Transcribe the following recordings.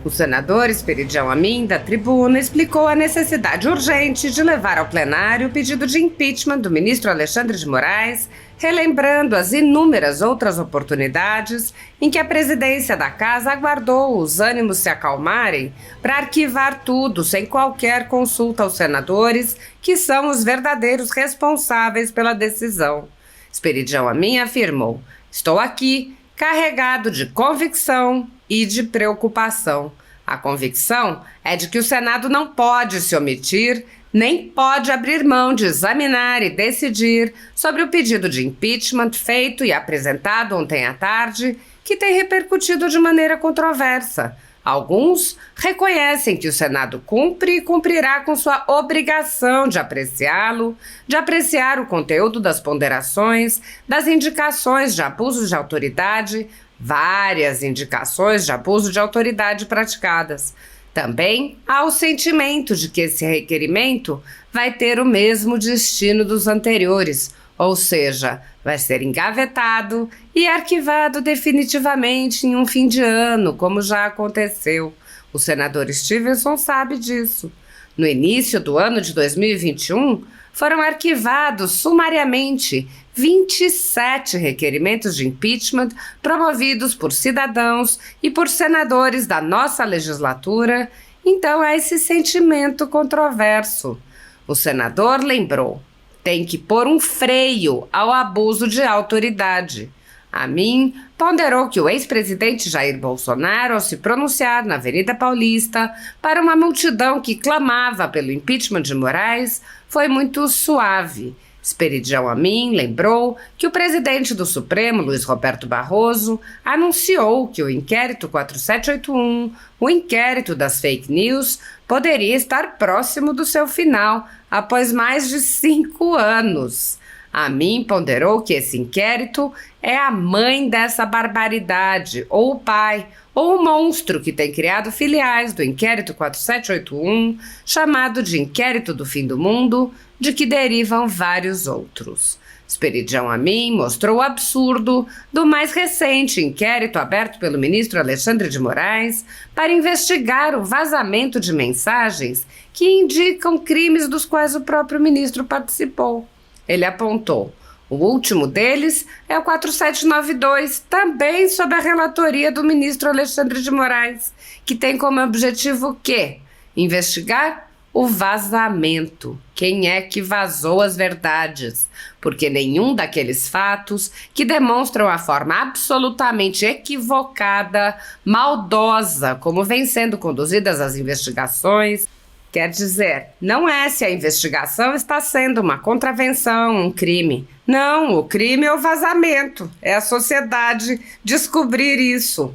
O senador Esperidião Amin, da tribuna, explicou a necessidade urgente de levar ao plenário o pedido de impeachment do ministro Alexandre de Moraes, relembrando as inúmeras outras oportunidades em que a presidência da casa aguardou os ânimos se acalmarem para arquivar tudo sem qualquer consulta aos senadores, que são os verdadeiros responsáveis pela decisão. Esperidião Amin afirmou: "Estou aqui, carregado de convicção e de preocupação. A convicção é de que o Senado não pode se omitir, nem pode abrir mão de examinar e decidir sobre o pedido de impeachment feito e apresentado ontem à tarde, que tem repercutido de maneira controversa. Alguns reconhecem que o Senado cumpre e cumprirá com sua obrigação de apreciá-lo, de apreciar o conteúdo das ponderações, das indicações de abuso de autoridade, várias indicações de abuso de autoridade praticadas. Também há o sentimento de que esse requerimento vai ter o mesmo destino dos anteriores, ou seja, vai ser engavetado e arquivado definitivamente em um fim de ano, como já aconteceu. O senador Stevenson sabe disso. No início do ano de 2021, foram arquivados sumariamente 27 requerimentos de impeachment promovidos por cidadãos e por senadores da nossa legislatura. Então há esse sentimento controverso. O senador lembrou: tem que pôr um freio ao abuso de autoridade. Amin ponderou que o ex-presidente Jair Bolsonaro, ao se pronunciar na Avenida Paulista para uma multidão que clamava pelo impeachment de Moraes, foi muito suave. Esperidião Amin lembrou que o presidente do Supremo, Luiz Roberto Barroso, anunciou que o inquérito 4781, o inquérito das fake news, poderia estar próximo do seu final, após mais de 5 anos. Amin ponderou que esse inquérito é a mãe dessa barbaridade, ou o pai, ou o monstro que tem criado filiais do inquérito 4781, chamado de inquérito do fim do mundo, de que derivam vários outros. Esperidião Amin mostrou o absurdo do mais recente inquérito aberto pelo ministro Alexandre de Moraes para investigar o vazamento de mensagens que indicam crimes dos quais o próprio ministro participou. Ele apontou: o último deles é o 4792, também sob a relatoria do ministro Alexandre de Moraes, que tem como objetivo o quê? Investigar o vazamento. Quem é que vazou as verdades? Porque nenhum daqueles fatos que demonstram a forma absolutamente equivocada, maldosa, como vêm sendo conduzidas as investigações. Quer dizer, não é se a investigação está sendo uma contravenção, um crime. Não, o crime é o vazamento, é a sociedade descobrir isso.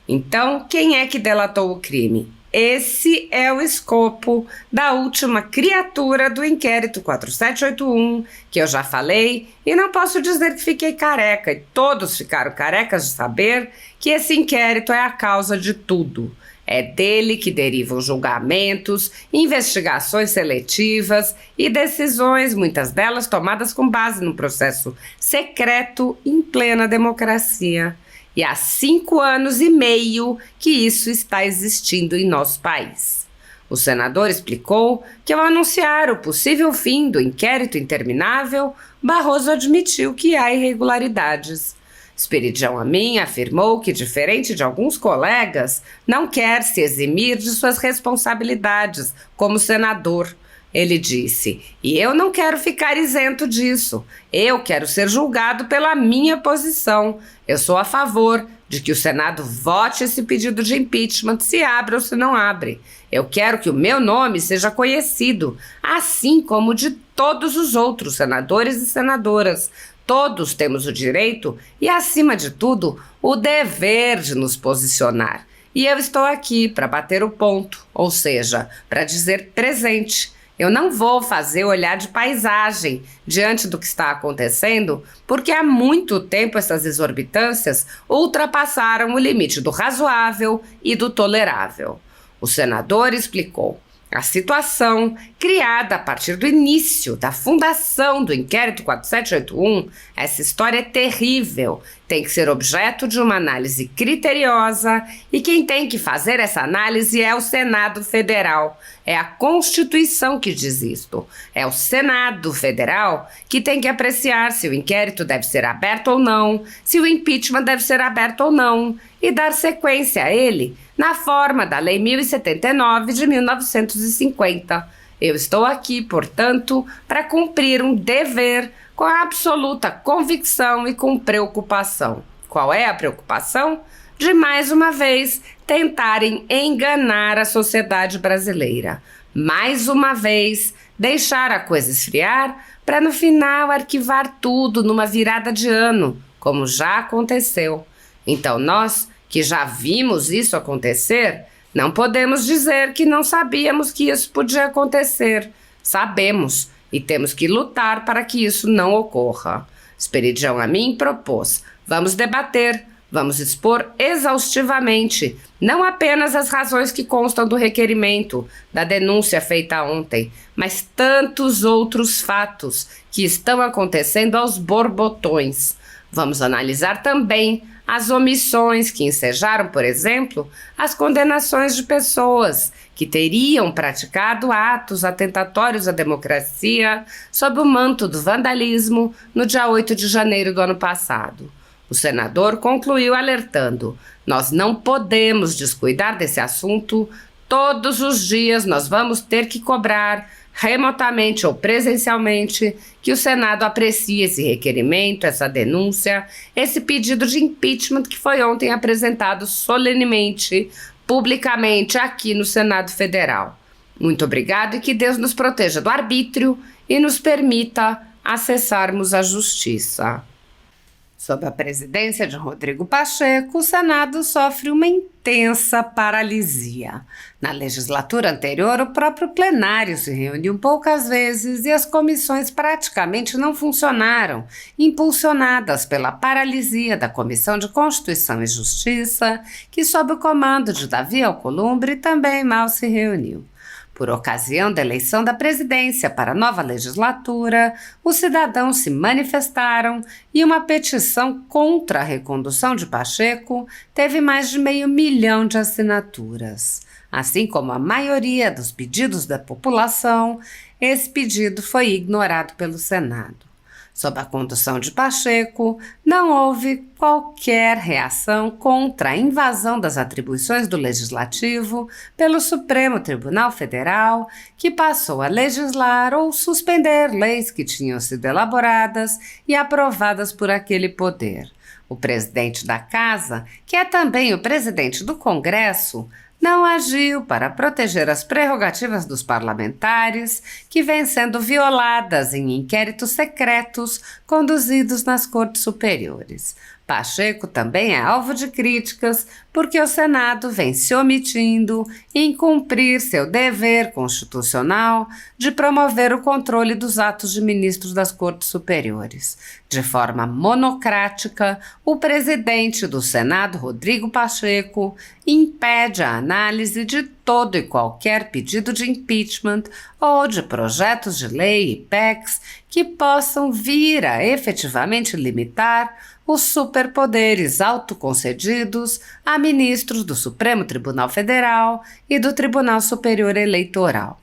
Então, quem é que delatou o crime? Esse é o escopo da última criatura do inquérito 4781, que eu já falei, e não posso dizer que fiquei careca, e todos ficaram carecas de saber que esse inquérito é a causa de tudo. É dele que derivam julgamentos, investigações seletivas e decisões, muitas delas tomadas com base num processo secreto em plena democracia. E há 5 anos e meio que isso está existindo em nosso país. O senador explicou que, ao anunciar o possível fim do inquérito interminável, Barroso admitiu que há irregularidades. Esperidião Amin afirmou que, diferente de alguns colegas, não quer se eximir de suas responsabilidades como senador. Ele disse: "E eu não quero ficar isento disso. Eu quero ser julgado pela minha posição. Eu sou a favor de que o Senado vote esse pedido de impeachment, se abre ou se não abre. Eu quero que o meu nome seja conhecido, assim como o de todos os outros senadores e senadoras. Todos temos o direito e, acima de tudo, o dever de nos posicionar. E eu estou aqui para bater o ponto, ou seja, para dizer presente. Eu não vou fazer olhar de paisagem diante do que está acontecendo, porque há muito tempo essas exorbitâncias ultrapassaram o limite do razoável e do tolerável." O senador explicou: a situação criada a partir do início da fundação do inquérito 4781, essa história é terrível, tem que ser objeto de uma análise criteriosa e quem tem que fazer essa análise é o Senado Federal. É a Constituição que diz isto. É o Senado Federal que tem que apreciar se o inquérito deve ser aberto ou não, se o impeachment deve ser aberto ou não, e dar sequência a ele na forma da Lei 1079 de 1950. Eu estou aqui, portanto, para cumprir um dever com absoluta convicção e com preocupação. Qual é a preocupação? De, mais uma vez, tentarem enganar a sociedade brasileira. Mais uma vez, deixar a coisa esfriar para, no final, arquivar tudo numa virada de ano, como já aconteceu. Então, nós, que já vimos isso acontecer, não podemos dizer que não sabíamos que isso podia acontecer. Sabemos. E temos que lutar para que isso não ocorra. Esperidião Amin propôs: vamos debater, vamos expor exaustivamente, não apenas as razões que constam do requerimento, da denúncia feita ontem, mas tantos outros fatos que estão acontecendo aos borbotões. Vamos analisar também as omissões que ensejaram, por exemplo, as condenações de pessoas que teriam praticado atos atentatórios à democracia sob o manto do vandalismo no dia 8 de janeiro do ano passado. O senador concluiu alertando: nós não podemos descuidar desse assunto. Todos os dias nós vamos ter que cobrar, remotamente ou presencialmente, que o Senado aprecie esse requerimento, essa denúncia, esse pedido de impeachment que foi ontem apresentado solenemente, publicamente, aqui no Senado Federal. Muito obrigado e que Deus nos proteja do arbítrio e nos permita acessarmos a justiça. Sob a presidência de Rodrigo Pacheco, o Senado sofre uma intensa paralisia. Na legislatura anterior, o próprio plenário se reuniu poucas vezes e as comissões praticamente não funcionaram, impulsionadas pela paralisia da Comissão de Constituição e Justiça, que, sob o comando de Davi Alcolumbre, também mal se reuniu. Por ocasião da eleição da presidência para a nova legislatura, os cidadãos se manifestaram e uma petição contra a recondução de Pacheco teve mais de 500 mil de assinaturas. Assim como a maioria dos pedidos da população, esse pedido foi ignorado pelo Senado. Sob a condução de Pacheco, não houve qualquer reação contra a invasão das atribuições do Legislativo pelo Supremo Tribunal Federal, que passou a legislar ou suspender leis que tinham sido elaboradas e aprovadas por aquele poder. O presidente da Casa, que é também o presidente do Congresso, não agiu para proteger as prerrogativas dos parlamentares, que vêm sendo violadas em inquéritos secretos conduzidos nas cortes superiores. Pacheco também é alvo de críticas porque o Senado vem se omitindo em cumprir seu dever constitucional de promover o controle dos atos de ministros das cortes superiores. De forma monocrática, o presidente do Senado, Rodrigo Pacheco, impede a análise de todo e qualquer pedido de impeachment ou de projetos de lei e PECs que possam vir a efetivamente limitar os superpoderes autoconcedidos a ministros do Supremo Tribunal Federal e do Tribunal Superior Eleitoral.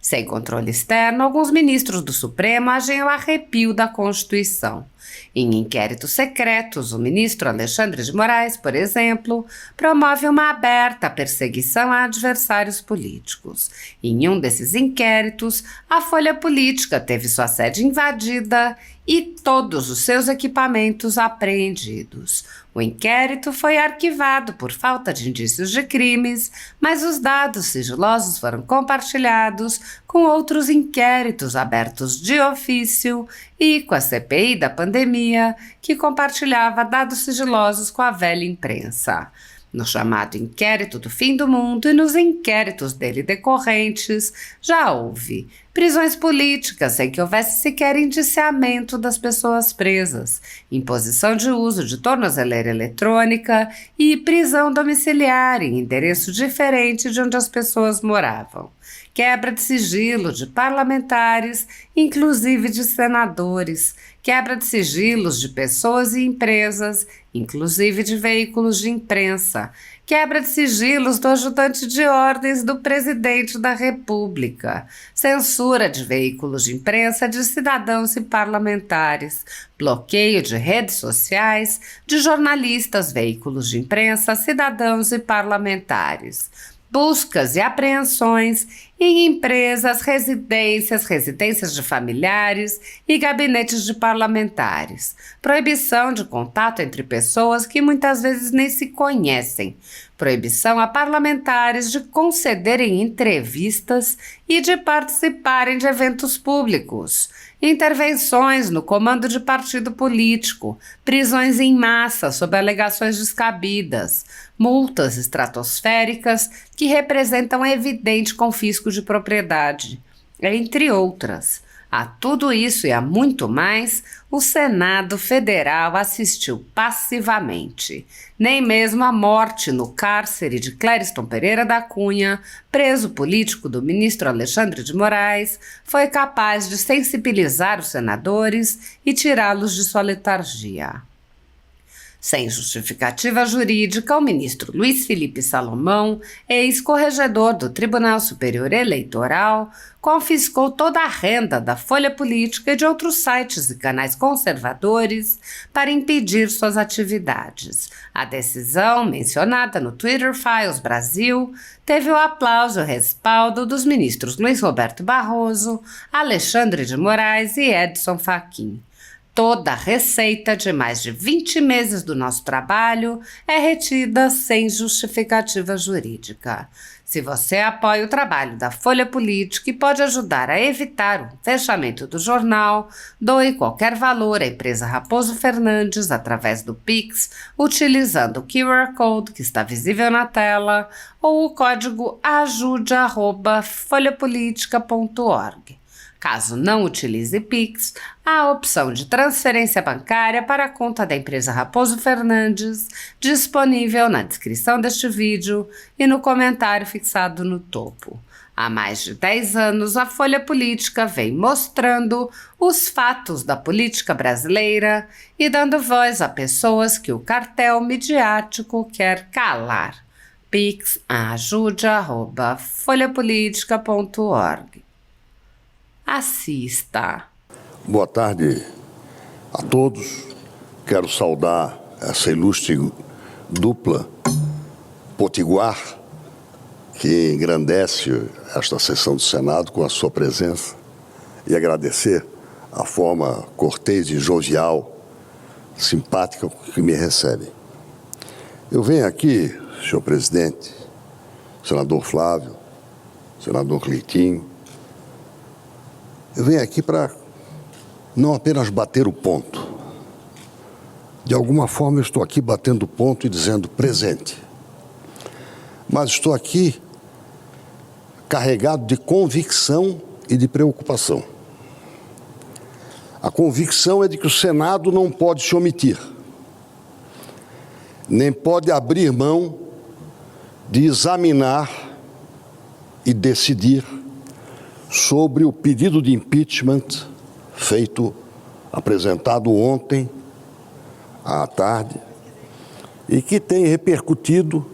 Sem controle externo, alguns ministros do Supremo agem ao arrepio da Constituição. Em inquéritos secretos, o ministro Alexandre de Moraes, por exemplo, promove uma aberta perseguição a adversários políticos. Em um desses inquéritos, a Folha Política teve sua sede invadida e todos os seus equipamentos apreendidos. O inquérito foi arquivado por falta de indícios de crimes, mas os dados sigilosos foram compartilhados com outros inquéritos abertos de ofício e com a CPI da pandemia, que compartilhava dados sigilosos com a velha imprensa. No chamado inquérito do fim do mundo e nos inquéritos dele decorrentes, já houve prisões políticas sem que houvesse sequer indiciamento das pessoas presas, imposição de uso de tornozeleira eletrônica e prisão domiciliar em endereço diferente de onde as pessoas moravam, quebra de sigilo de parlamentares, inclusive de senadores, quebra de sigilos de pessoas e empresas, inclusive de veículos de imprensa, quebra de sigilos do ajudante de ordens do presidente da República, censura de veículos de imprensa de cidadãos e parlamentares, bloqueio de redes sociais, de jornalistas, veículos de imprensa, cidadãos e parlamentares, buscas e apreensões em empresas, residências de familiares e gabinetes de parlamentares, proibição de contato entre pessoas que muitas vezes nem se conhecem, proibição a parlamentares de concederem entrevistas e de participarem de eventos públicos, intervenções no comando de partido político, prisões em massa sob alegações descabidas, multas estratosféricas que representam evidente confisco de propriedade, entre outras. A tudo isso e a muito mais, o Senado Federal assistiu passivamente. Nem mesmo a morte no cárcere de Clériston Pereira da Cunha, preso político do ministro Alexandre de Moraes, foi capaz de sensibilizar os senadores e tirá-los de sua letargia. Sem justificativa jurídica, o ministro Luiz Felipe Salomão, ex-corregedor do Tribunal Superior Eleitoral, confiscou toda a renda da Folha Política e de outros sites e canais conservadores para impedir suas atividades. A decisão, mencionada no Twitter Files Brasil, teve o aplauso e o respaldo dos ministros Luiz Roberto Barroso, Alexandre de Moraes e Edson Fachin. Toda a receita de mais de 20 meses do nosso trabalho é retida sem justificativa jurídica. Se você apoia o trabalho da Folha Política e pode ajudar a evitar o fechamento do jornal, doe qualquer valor à empresa Raposo Fernandes através do Pix, utilizando o QR Code que está visível na tela ou o código ajude@folhapolitica.org. Caso não utilize Pix, há a opção de transferência bancária para a conta da empresa Raposo Fernandes, disponível na descrição deste vídeo e no comentário fixado no topo. Há mais de 10 anos, a Folha Política vem mostrando os fatos da política brasileira e dando voz a pessoas que o cartel midiático quer calar. Pix ajude@folhapolitica.org. Assista. Boa tarde a todos. Quero saudar essa ilustre dupla potiguar que engrandece esta sessão do Senado com a sua presença e agradecer a forma cortês e jovial, simpática que me recebem. Eu venho aqui, senhor presidente, senador Flávio, senador Cleitinho, eu venho aqui para não apenas bater o ponto. De alguma forma eu estou aqui batendo o ponto e dizendo presente. Mas estou aqui carregado de convicção e de preocupação. A convicção é de que o Senado não pode se omitir, nem pode abrir mão de examinar e decidir sobre o pedido de impeachment apresentado ontem à tarde e que tem repercutido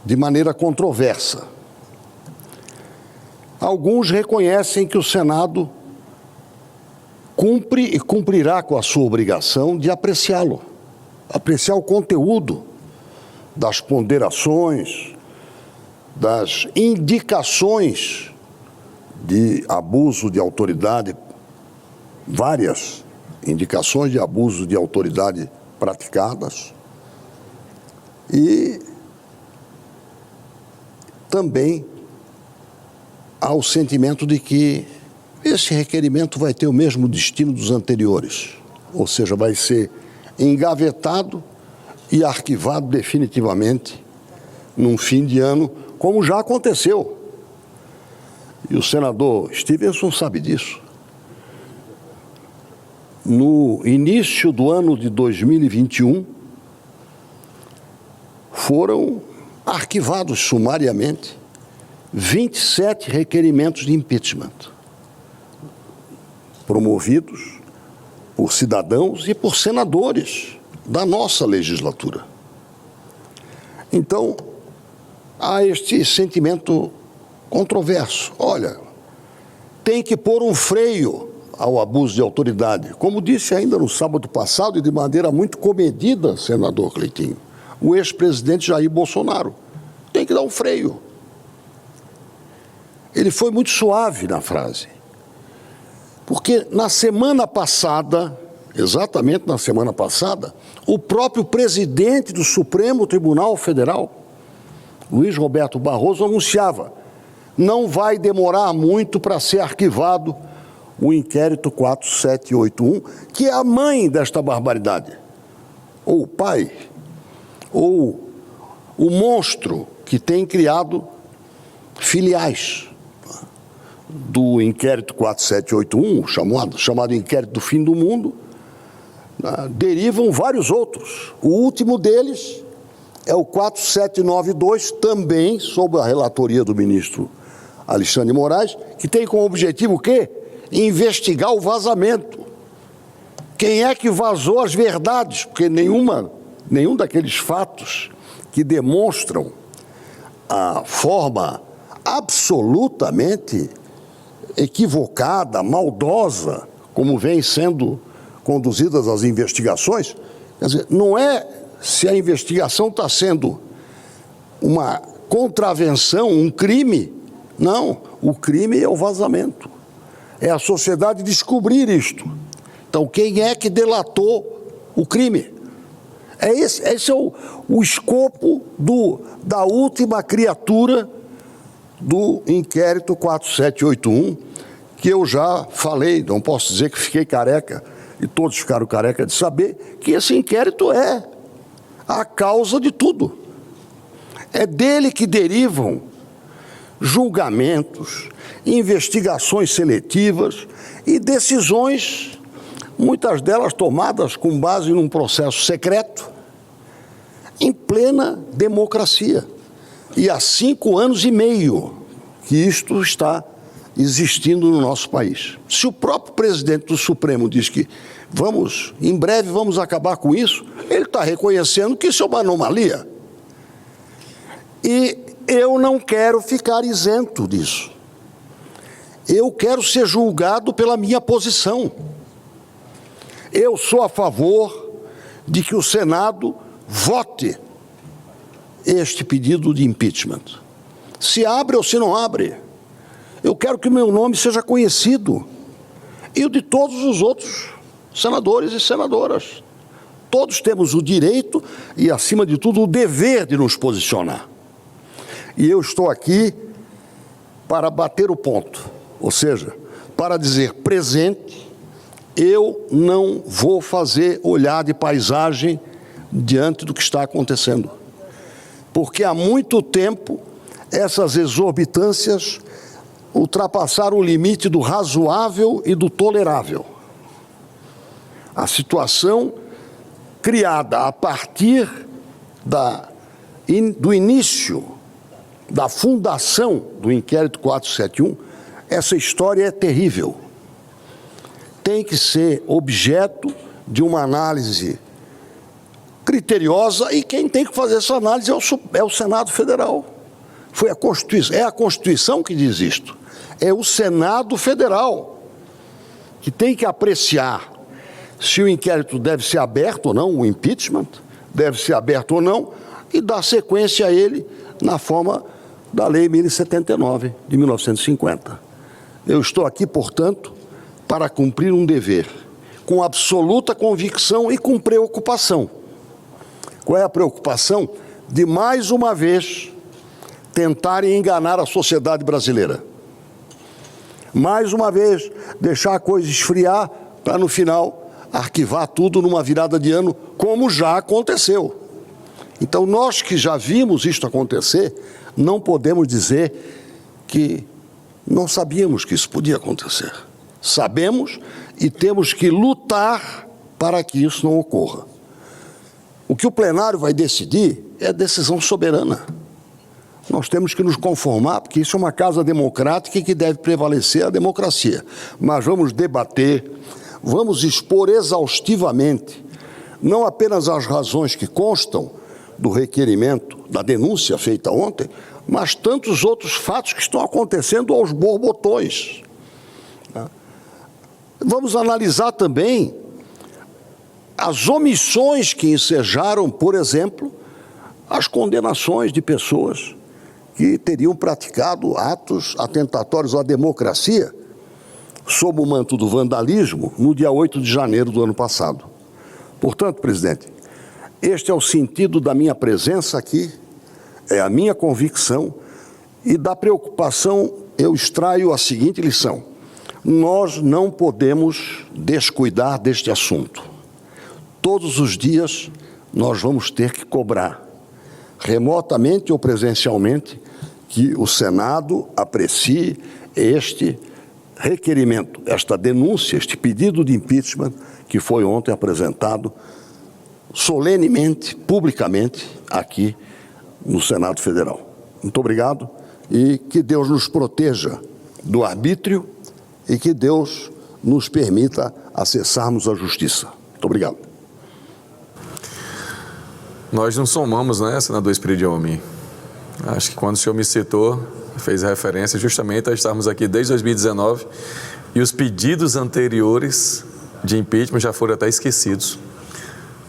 de maneira controversa. Alguns reconhecem que o Senado cumpre e cumprirá com a sua obrigação de apreciá-lo, apreciar o conteúdo das ponderações, das indicações de abuso de autoridade, várias indicações de abuso de autoridade praticadas, e também há o sentimento de que esse requerimento vai ter o mesmo destino dos anteriores, ou seja, vai ser engavetado e arquivado definitivamente num fim de ano, como já aconteceu. e o senador Stevenson sabe disso. No início do ano de 2021, foram arquivados sumariamente 27 requerimentos de impeachment, promovidos por cidadãos e por senadores da nossa legislatura. Então, há este sentimento controverso. Olha, tem que pôr um freio ao abuso de autoridade. Como disse ainda no sábado passado e de maneira muito comedida, senador Cleitinho, o ex-presidente Jair Bolsonaro. Tem que dar um freio. Ele foi muito suave na frase. Porque na semana passada, exatamente na semana passada, o próprio presidente do Supremo Tribunal Federal, Luiz Roberto Barroso, anunciava: não vai demorar muito para ser arquivado o inquérito 4781, que é a mãe desta barbaridade, ou o pai, ou o monstro que tem criado filiais do inquérito 4781, chamado inquérito do fim do mundo. Derivam vários outros. O último deles é o 4792, também sob a relatoria do ministro Alexandre de Moraes, que tem como objetivo o quê? Investigar o vazamento. Quem é que vazou as verdades? Porque nenhum daqueles fatos que demonstram a forma absolutamente equivocada, maldosa, como vem sendo conduzidas as investigações, quer dizer, não é se a investigação está sendo uma contravenção, um crime. Não, o crime é o vazamento. É a sociedade descobrir isto. Então, quem é que delatou o crime? Esse é o escopo da última criatura do inquérito 4781, que eu já falei, não posso dizer que fiquei careca, e todos ficaram careca de saber, que esse inquérito é a causa de tudo. É dele que derivam julgamentos, investigações seletivas e decisões, muitas delas tomadas com base num processo secreto, em plena democracia. E há 5 anos e meio que isto está existindo no nosso país. Se o próprio presidente do Supremo diz que em breve vamos acabar com isso, ele está reconhecendo que isso é uma anomalia. E eu não quero ficar isento disso. Eu quero ser julgado pela minha posição. Eu sou a favor de que o Senado vote este pedido de impeachment. Se abre ou se não abre. Eu quero que o meu nome seja conhecido. E o de todos os outros senadores e senadoras. Todos temos o direito e, acima de tudo, o dever de nos posicionar. E eu estou aqui para bater o ponto. Ou seja, para dizer presente, eu não vou fazer olhar de paisagem diante do que está acontecendo. Porque há muito tempo essas exorbitâncias ultrapassaram o limite do razoável e do tolerável. A situação criada a partir do início da fundação do inquérito 471, essa história é terrível. Tem que ser objeto de uma análise criteriosa, e quem tem que fazer essa análise é o Senado Federal. É a Constituição que diz isto. É o Senado Federal que tem que apreciar se o inquérito deve ser aberto ou não, o impeachment deve ser aberto ou não, e dar sequência a ele na forma da Lei 1079 de 1950. Eu estou aqui, portanto, para cumprir um dever, com absoluta convicção e com preocupação. Qual é a preocupação? De, mais uma vez, tentarem enganar a sociedade brasileira. Mais uma vez, deixar a coisa esfriar para, no final, arquivar tudo numa virada de ano, como já aconteceu. Então, nós que já vimos isto acontecer, não podemos dizer que Não sabíamos que isso podia acontecer. Sabemos e temos que lutar para que isso não ocorra. O que o plenário vai decidir é decisão soberana. Nós temos que nos conformar, porque isso é uma casa democrática e que deve prevalecer a democracia. Mas vamos debater, vamos expor exaustivamente, não apenas as razões que constam do requerimento, da denúncia feita ontem, mas tantos outros fatos que estão acontecendo aos borbotões. Vamos analisar também as omissões que ensejaram, por exemplo, as condenações de pessoas que teriam praticado atos atentatórios à democracia sob o manto do vandalismo no dia 8 de janeiro do ano passado. Portanto, presidente, este é o sentido da minha presença aqui, é a minha convicção, e da preocupação eu extraio a seguinte lição: nós não podemos descuidar deste assunto. Todos os dias nós vamos ter que cobrar, remotamente ou presencialmente, que o Senado aprecie este requerimento, esta denúncia, este pedido de impeachment que foi ontem apresentado solenemente, publicamente, aqui no Senado Federal. Muito obrigado e que Deus nos proteja do arbítrio e que Deus nos permita acessarmos a justiça. Muito obrigado. Nós nos somamos, né, senador Espírito Homem? Acho que quando o senhor me citou, fez referência justamente a estarmos aqui desde 2019 e os pedidos anteriores de impeachment já foram até esquecidos,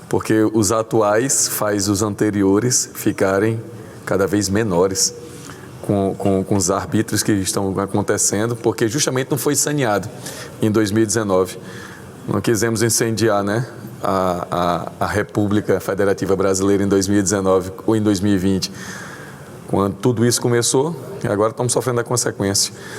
porque os atuais faz os anteriores ficarem cada vez menores com os arbítrios que estão acontecendo, porque justamente não foi saneado em 2019. Não quisemos incendiar, né, a República Federativa Brasileira em 2019 ou em 2020, quando tudo isso começou, e agora estamos sofrendo a consequência.